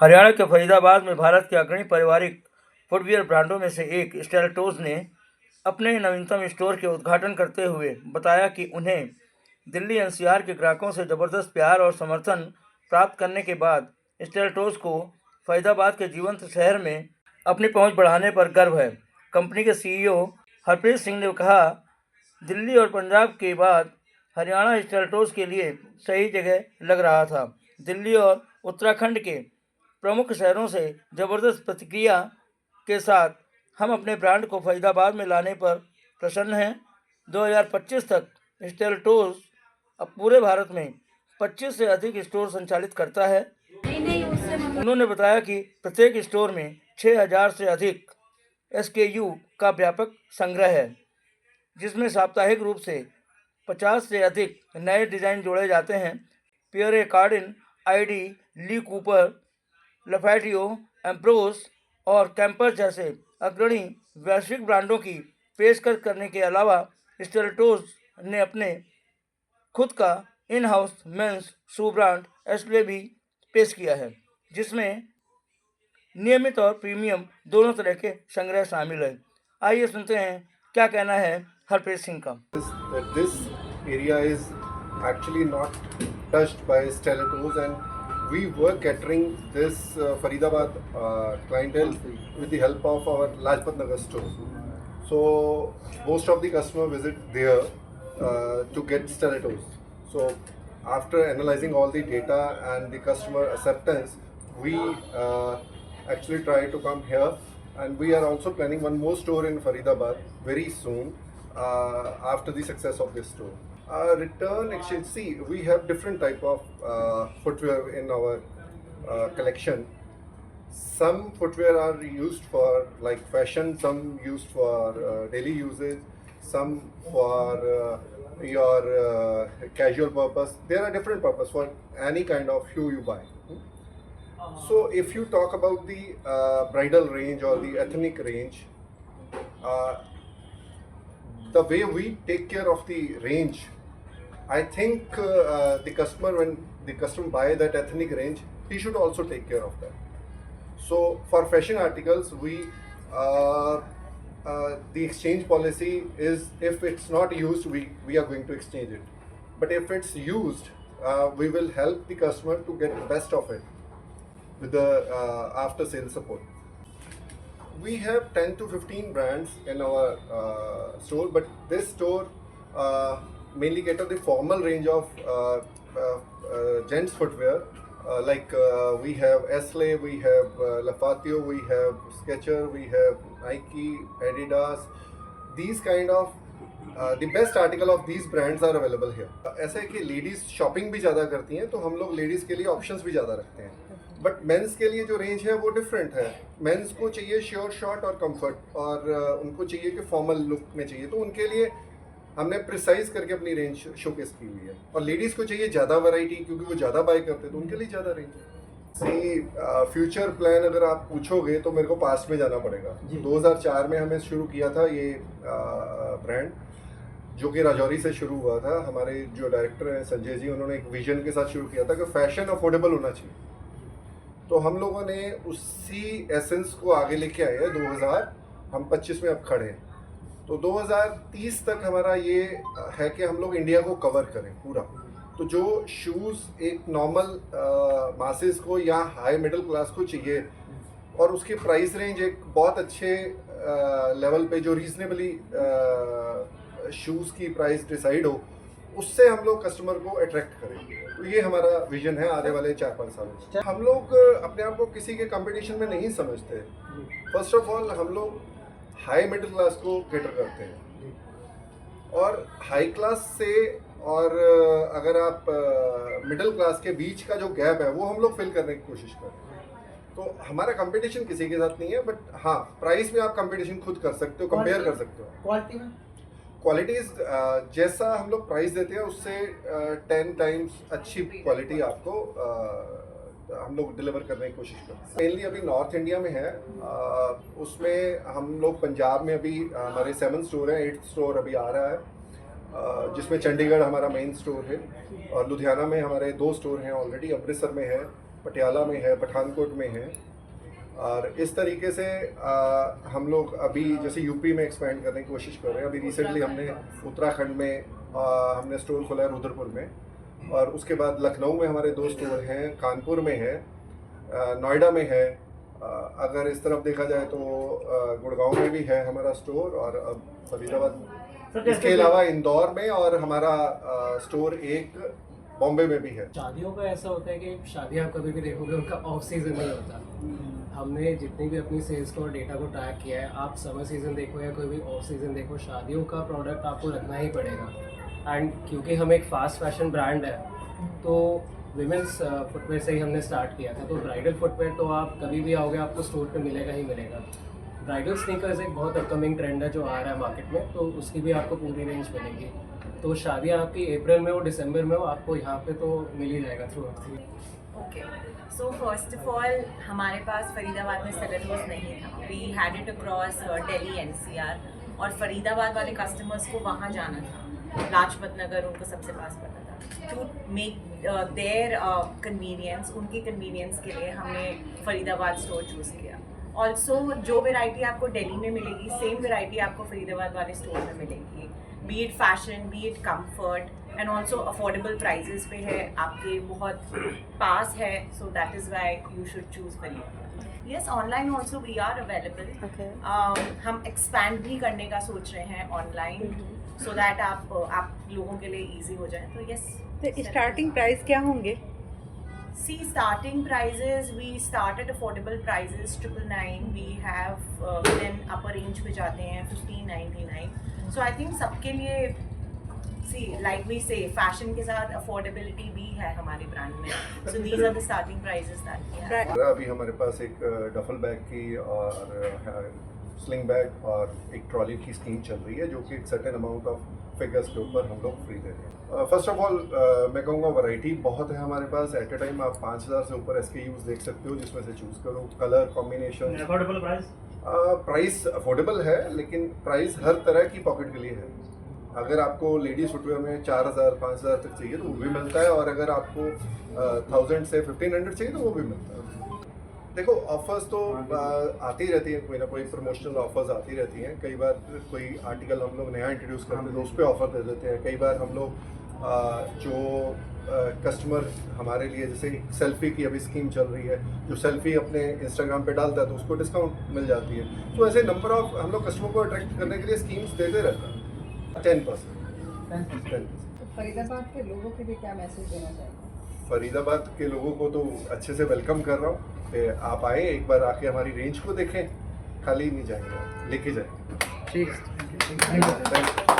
हरियाणा के फरीदाबाद में भारत के अग्रणी पारिवारिक फुटवियर ब्रांडों में से एक स्टेलेटोस ने अपने नवीनतम स्टोर के उद्घाटन करते हुए बताया कि उन्हें दिल्ली एनसीआर के ग्राहकों से ज़बरदस्त प्यार और समर्थन प्राप्त करने के बाद स्टेलेटोस को फरीदाबाद के जीवंत शहर में अपनी पहुंच बढ़ाने पर गर्व है। कंपनी के सीईओ हरप्रीत सिंह ने कहा, दिल्ली और पंजाब के बाद हरियाणा स्टेलेटोस के लिए सही जगह लग रहा था। दिल्ली और उत्तराखंड के प्रमुख शहरों से ज़बरदस्त प्रतिक्रिया के साथ हम अपने ब्रांड को फरीदाबाद में लाने पर प्रसन्न हैं। 2025 तक स्टेलेटोस अब पूरे भारत में 25 से अधिक स्टोर संचालित करता है। उन्होंने बताया कि प्रत्येक स्टोर में 6000 से अधिक SKU का व्यापक संग्रह है, जिसमें साप्ताहिक रूप से 50 से अधिक नए डिज़ाइन जोड़े जाते हैं। Pierre कार्डिन, ID, Lee Cooper, लफैटियो, Ambrose और कैंपर जैसे अग्रणी वैश्विक ब्रांडों की पेशकश करने के अलावा स्टेलेटोस ने अपने खुद का in house men's shoe brand एस्ले भी पेश किया है, जिसमें नियमित और प्रीमियम दोनों तरह के संग्रह शामिल है। आइए सुनते हैं क्या कहना है हरप्रीत सिंह का। This area is actually not touched by Stellatos, and we were catering this Faridabad clientele with the help of our Lajpat Nagar store. So most of the customer visit there to get Stellatos. So after analyzing all the data and the customer acceptance, we actually try to come here, and we are also planning one more store in Faridabad very soon after the success of this store. Return exchange, see, we have different type of footwear in our collection. Some footwear are used for like fashion, some used for daily usage, some for your casual purpose. There are different purpose for any kind of shoe you buy. So if you talk about the bridal range or the ethnic range, the way we take care of the range, I think the customer, when the customer buy that ethnic range, he should also take care of that. So for fashion articles, we the exchange policy is, if it's not used, we are going to exchange it. But if it's used, we will help the customer to get the best of it with the after sales support. We have 10 to 15 brands in our store, but this store mainly cater the formal range of gents footwear. We have Esle, we have Lafatio, we have Skechers, we have Nike, Adidas. These kind of the best article of these brands are available here. ऐसा है कि ladies shopping भी ज़्यादा करती हैं, तो हम लोग लेडीज़ के लिए ऑप्शंस भी ज़्यादा रखते हैं। बट मेंस के लिए जो रेंज है वो डिफरेंट है। मेंस को चाहिए श्योर शॉर्ट और कंफर्ट, और उनको चाहिए कि फॉर्मल लुक में चाहिए, तो उनके लिए हमने प्रिसाइज करके अपनी रेंज शोकेस की हुई है। और लेडीज़ को चाहिए ज़्यादा वैरायटी, क्योंकि वो ज़्यादा बाय करते हैं, तो उनके लिए ज़्यादा रेंज है। फ्यूचर प्लान अगर आप पूछोगे तो मेरे को पास्ट में जाना पड़ेगा। 2004 में हमें शुरू किया था ये ब्रांड, जो कि राजौरी से शुरू हुआ था। हमारे जो डायरेक्टर हैं संजय जी, उन्होंने एक विजन के साथ शुरू किया था कि फैशन अफोर्डेबल होना चाहिए। तो हम लोगों ने उसी एसेंस को आगे लेके आए हैं। 2025 में अब खड़े हैं, तो 2030 तक हमारा ये है कि हम लोग इंडिया को कवर करें पूरा। तो जो शूज़ एक नॉर्मल मासेस को या हाई मिडिल क्लास को चाहिए, और उसकी प्राइस रेंज एक बहुत अच्छे लेवल पे, जो रीजनेबली शूज़ की प्राइस डिसाइड हो, उससे हम लोग कस्टमर को अट्रैक्ट करें। तो ये हमारा विजन है आने वाले 4-5 सालों में। हम लोग अपने आप को किसी के कंपटीशन में नहीं समझते। फर्स्ट ऑफ ऑल हम लोग हाई मिडिल क्लास को कैटर करते हैं, और हाई क्लास से और अगर आप मिडिल क्लास के बीच का जो गैप है वो हम लोग फिल करने की कोशिश करते हैं। तो हमारा कंपटीशन किसी के साथ नहीं है, बट हाँ, प्राइस में आप कंपटीशन खुद कर सकते हो, कंपेयर कर सकते हो। क्वालिटीज़ जैसा हम लोग प्राइस देते हैं, उससे 10 टाइम्स अच्छी क्वालिटी आपको हम लोग डिलीवर करने की कोशिश करते हैं। मेनली अभी नॉर्थ इंडिया में है, उसमें हम लोग पंजाब में अभी हमारे 7 स्टोर हैं, 8th स्टोर अभी आ रहा है, जिसमें चंडीगढ़ हमारा मेन स्टोर है, और लुधियाना में हमारे 2 स्टोर हैं ऑलरेडी, अमृतसर में है, पटियाला में है, पठानकोट में है। और इस तरीके से हम लोग अभी जैसे यूपी में एक्सपेंड करने की कोशिश कर रहे हैं। अभी रिसेंटली हमने उत्तराखंड में हमने स्टोर खोला है रुद्रपुर में, और उसके बाद लखनऊ में हमारे 2 स्टोर हैं, कानपुर में है, नोएडा में है। अगर इस तरफ देखा जाए तो गुड़गांव में भी है हमारा स्टोर, और अब फरीदाबाद, इसके अलावा इंदौर में, और हमारा स्टोर एक बॉम्बे में भी है। शादियों का ऐसा होता है कि शादी आप कभी भी देखोगे उनका ऑफ सीजन नहीं होता। हमने जितनी भी अपनी सेल्स को और डेटा को ट्रैक किया है, आप समर सीजन देखो या कोई भी ऑफ सीजन देखो, शादियों का प्रोडक्ट आपको रखना ही पड़ेगा। एंड क्योंकि हम एक फास्ट फैशन ब्रांड है, तो विमेंस फुटवेयर से ही हमने स्टार्ट किया था। तो ब्राइडल फुटवेयर तो आप कभी भी आओगे आपको स्टोर पे मिलेगा ही मिलेगा। ब्राइडल स्नीकर्स एक बहुत अपकमिंग ट्रेंड है जो आ रहा है मार्केट में, तो उसकी भी आपको पूरी रेंज मिलेगी। तो शादियाँ आपकी अप्रैल में हो, दिसंबर में हो, आपको यहाँ पे तो मिल ही जाएगा throughout. Okay, so first of all हमारे पास फरीदाबाद में सेलर नहीं था। We had it across Delhi NCR, और फरीदाबाद वाले कस्टमर्स को वहाँ जाना था, लाजपत नगर उनको सबसे पास पड़ता था। टू मेक देयर कन्वीनियंस, उनकी कन्वीनियंस के लिए हमने फरीदाबाद स्टोर चूज़ किया। ऑल्सो जो वेराइटी आपको दिल्ली में मिलेगी, सेम वेराइटी आपको फरीदाबाद वाले स्टोर में मिलेगी। Be it fashion, be it comfort, and also affordable prices पे है, आपके बहुत पास है, so that is why you should choose Faridabad. Yes, online also we are available. हम एक्सपैंड भी करने का सोच रहे हैं ऑनलाइन, सो दैट आप लोगों के लिए ईजी हो जाए। तो यस। तो स्टार्टिंग प्राइस क्या होंगे? See, starting prices, we start at affordable prices, 999. We have then upper range पे जाते हैं 1599. So I think सबके लिए, see, like we say, fashion के साथ affordability भी है हमारे ब्रांड में. So these are the starting prices that we have. अभी हमारे पास एक डफल बैग की और स्लिंग बैग और एक ट्रॉली की स्कीम चल रही है, जो कि एक सर्टेन अमाउंट ऑफ फिगर्स के ऊपर हम लोग फ्री दे रहे हैं। फर्स्ट ऑफ ऑल मैं कहूँगा वैरायटी बहुत है हमारे पास। एट ए टाइम आप 5000 से ऊपर SKUs देख सकते हो, जिसमें से चूज़ करो। Colour combination, affordable price, price affordable है, लेकिन प्राइस हर तरह की पॉकेट के लिए है। अगर आपको लेडीज फुटवेयर में 4000 5000 तक चाहिए तो वो भी मिलता है, और अगर आपको 1000 से 1500 चाहिए तो वो भी मिलता है। देखो, ऑफर्स तो आती रहती हैं, कोई ना कोई प्रमोशनल ऑफर्स आती रहती हैं। कई बार कोई आर्टिकल हम लोग नया इंट्रोड्यूस करते हैं तो उस पर ऑफर दे देते हैं। कई बार हम लोग जो कस्टमर हमारे लिए, जैसे सेल्फ़ी की अभी स्कीम चल रही है, जो सेल्फ़ी अपने इंस्टाग्राम पे डालता है तो उसको डिस्काउंट मिल जाती है। तो ऐसे नंबर ऑफ हम लोग कस्टमर को अट्रैक्ट करने के लिए स्कीम्स देते रहते हैं। 10%। तो फरीदाबाद के लोगों के लिए क्या मैसेज देना चाहिए? फरीदाबाद के लोगों को तो अच्छे से वेलकम कर रहा हूँ कि आप आए, एक बार आके हमारी रेंज को देखें, खाली नहीं जाएंगे, लेके जाएंगे। ठीक है, थैंक यू। Thank you.